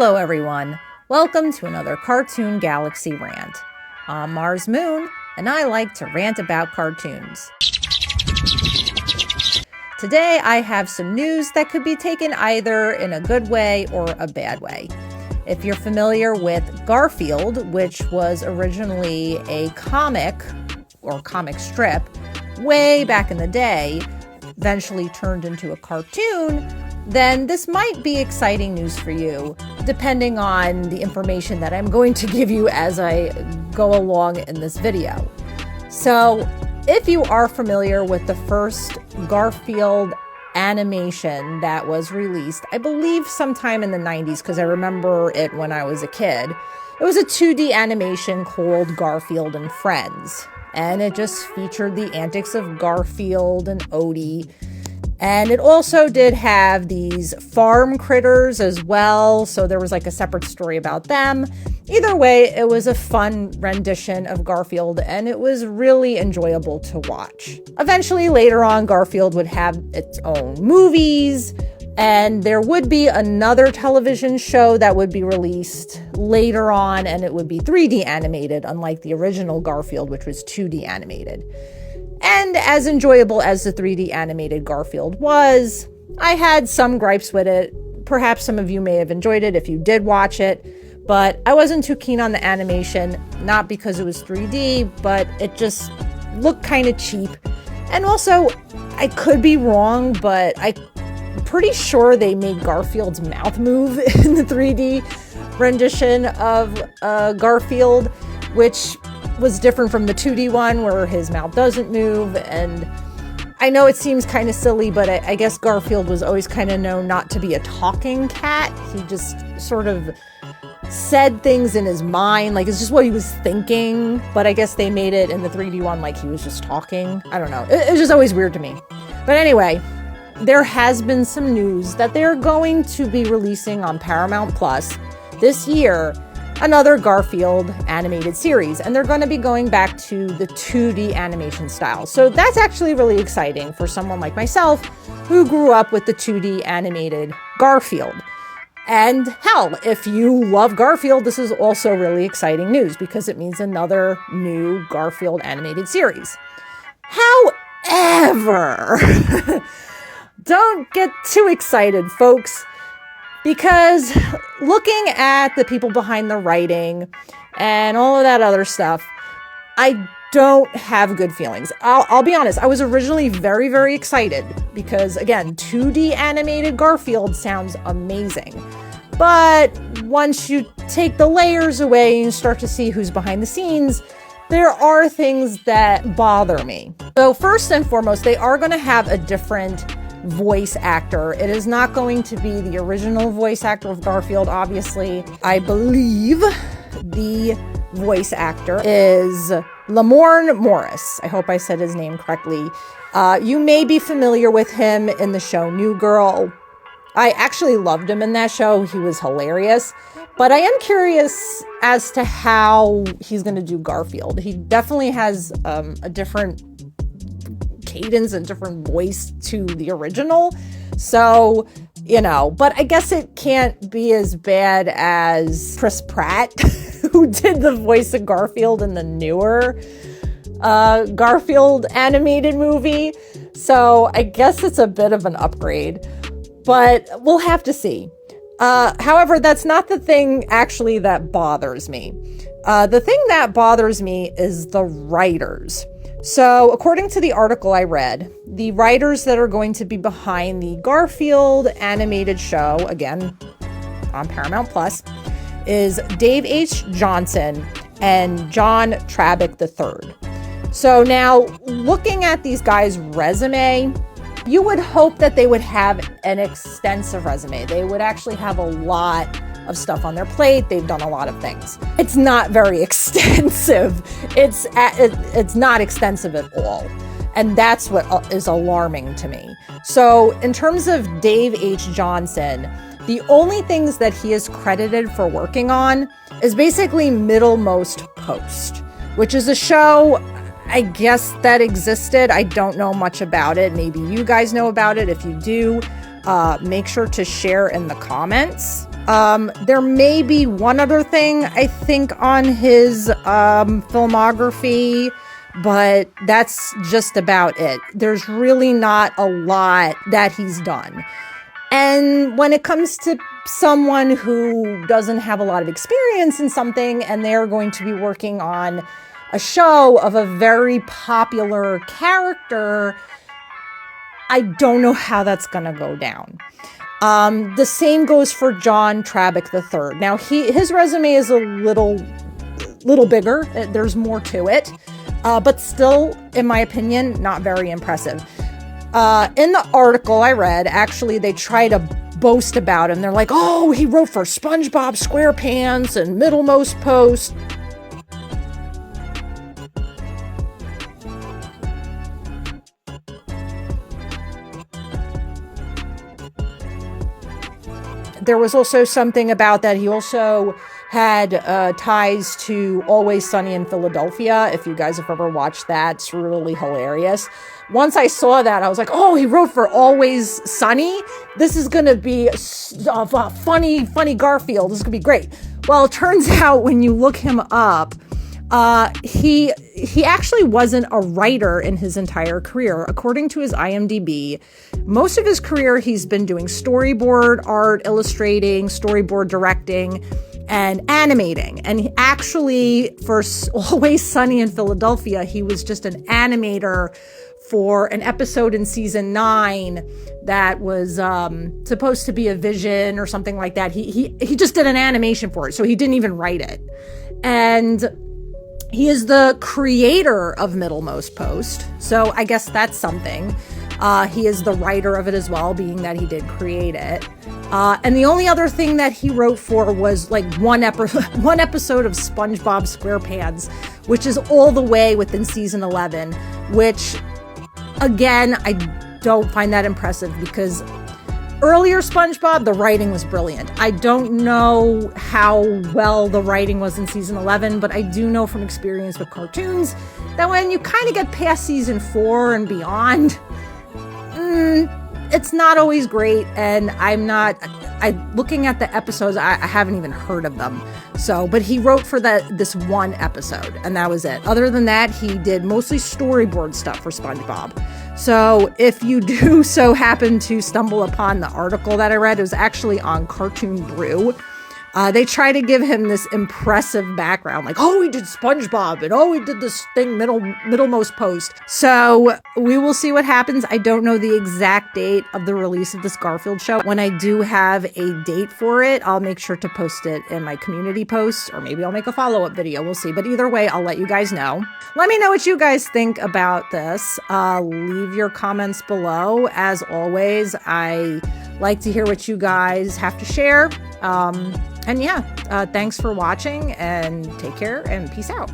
Hello everyone, welcome to another Cartoon Galaxy rant. I'm Mars Moon, and I like to rant about cartoons. Today I have some news that could be taken either in a good way or a bad way. If you're familiar with Garfield, which was originally a comic or comic strip way back in the day, eventually turned into a cartoon, then this might be exciting news for you, depending on the information that I'm going to give you as I go along in this video. So, if you are familiar with the first Garfield animation that was released, I believe sometime in the 90s, because I remember it when I was a kid, it was a 2D animation called Garfield and Friends. And it just featured the antics of Garfield and Odie. And it also did have these farm critters as well, so there was like a separate story about them. Either way, it was a fun rendition of Garfield, and it was really enjoyable to watch. Eventually, later on, Garfield would have its own movies, and there would be another television show that would be released later on, and it would be 3D animated, unlike the original Garfield, which was 2D animated. And as enjoyable as the 3D animated Garfield was, I had some gripes with it. Perhaps some of you may have enjoyed it if you did watch it, but I wasn't too keen on the animation, not because it was 3D, but it just looked kind of cheap. And also, I could be wrong, but I'm pretty sure they made Garfield's mouth move in the 3D rendition of Garfield, which was different from the 2D one where his mouth doesn't move. And I know it seems kind of silly, but I guess Garfield was always kind of known not to be a talking cat. He just sort of said things in his mind, like it's just what he was thinking. But I guess they made it in the 3D one like he was just talking. I don't know. It's just always weird to me. But anyway, there has been some news that they're going to be releasing on Paramount Plus this year another Garfield animated series, and they're going to be going back to the 2D animation style. So that's actually really exciting for someone like myself who grew up with the 2D animated Garfield. And hell, if you love Garfield, this is also really exciting news because it means another new Garfield animated series. However, don't get too excited, folks. Because looking at the people behind the writing and all of that other stuff, I don't have good feelings. I'll be honest, I was originally very, very excited because, again, 2D animated Garfield sounds amazing. But once you take the layers away and start to see who's behind the scenes, there are things that bother me. So first and foremost, they are going to have a different voice actor. It is not going to be the original voice actor of Garfield, obviously. I believe the voice actor is Lamorne Morris. I hope I said his name correctly. You may be familiar with him in the show New Girl. I actually loved him in that show. He was hilarious. But I am curious as to how he's going to do Garfield. He definitely has a different cadence and different voice to the original. So, but I guess it can't be as bad as Chris Pratt, who did the voice of Garfield in the newer Garfield animated movie. So I guess it's a bit of an upgrade, but we'll have to see. However, that's not the thing actually that bothers me. The thing that bothers me is the writers. So, according to the article I read, the writers that are going to be behind the Garfield animated show, again, on Paramount Plus, is Dave H. Johnson and John Trabick III. So now, looking at these guys' resume, you would hope that they would have an extensive resume. They would actually have a lot of stuff on their plate. They've done a lot of things. It's not very extensive. It's not extensive at all. And that's what is alarming to me. So in terms of Dave H. Johnson, the only things that he is credited for working on is basically Middlemost Post, which is a show, I guess, that existed. I don't know much about it. Maybe you guys know about it. If you do, make sure to share in the comments. There may be one other thing, I think, on his filmography, but that's just about it. There's really not a lot that he's done. And when it comes to someone who doesn't have a lot of experience in something and they're going to be working on a show of a very popular character, I don't know how that's going to go down. The same goes for John Trabick III. Now, his resume is a little bigger. There's more to it, but still, in my opinion, not very impressive. In the article I read, actually, they try to boast about him. They're like, oh, he wrote for SpongeBob SquarePants and Middlemost Post. There was also something about that he also had ties to Always Sunny in Philadelphia. If you guys have ever watched that, it's really hilarious. Once I saw that, I was like, oh, he wrote for Always Sunny? This is going to be funny Garfield. This is going to be great. Well, it turns out when you look him up, he actually wasn't a writer in his entire career. According to his IMDb, most of his career he's been doing storyboard art, illustrating, storyboard directing, and animating. And he actually, for Always Sunny in Philadelphia, he was just an animator for an episode in season 9 that was supposed to be a vision or something like that. He just did an animation for it, so he didn't even write it. And he is the creator of Middlemost Post, so I guess that's something. He is the writer of it as well, being that he did create it. And the only other thing that he wrote for was like one episode of SpongeBob SquarePants, which is all the way within season 11, which, again, I don't find that impressive because earlier SpongeBob, the writing was brilliant. I don't know how well the writing was in season 11, but I do know from experience with cartoons that when you kind of get past season 4 and beyond, it's not always great. And looking at the episodes, I haven't even heard of them. So, but he wrote for this one episode, and that was it. Other than that, he did mostly storyboard stuff for SpongeBob. So if you do so happen to stumble upon the article that I read, it was actually on Cartoon Brew. They try to give him this impressive background, like, oh, he did SpongeBob, and oh, he did this thing, Middlemost Post. So we will see what happens. I don't know the exact date of the release of this Garfield show. When I do have a date for it, I'll make sure to post it in my community posts, or maybe I'll make a follow-up video. We'll see. But either way, I'll let you guys know. Let me know what you guys think about this. Leave your comments below. As always, I like to hear what you guys have to share. And yeah, thanks for watching, and take care, and peace out.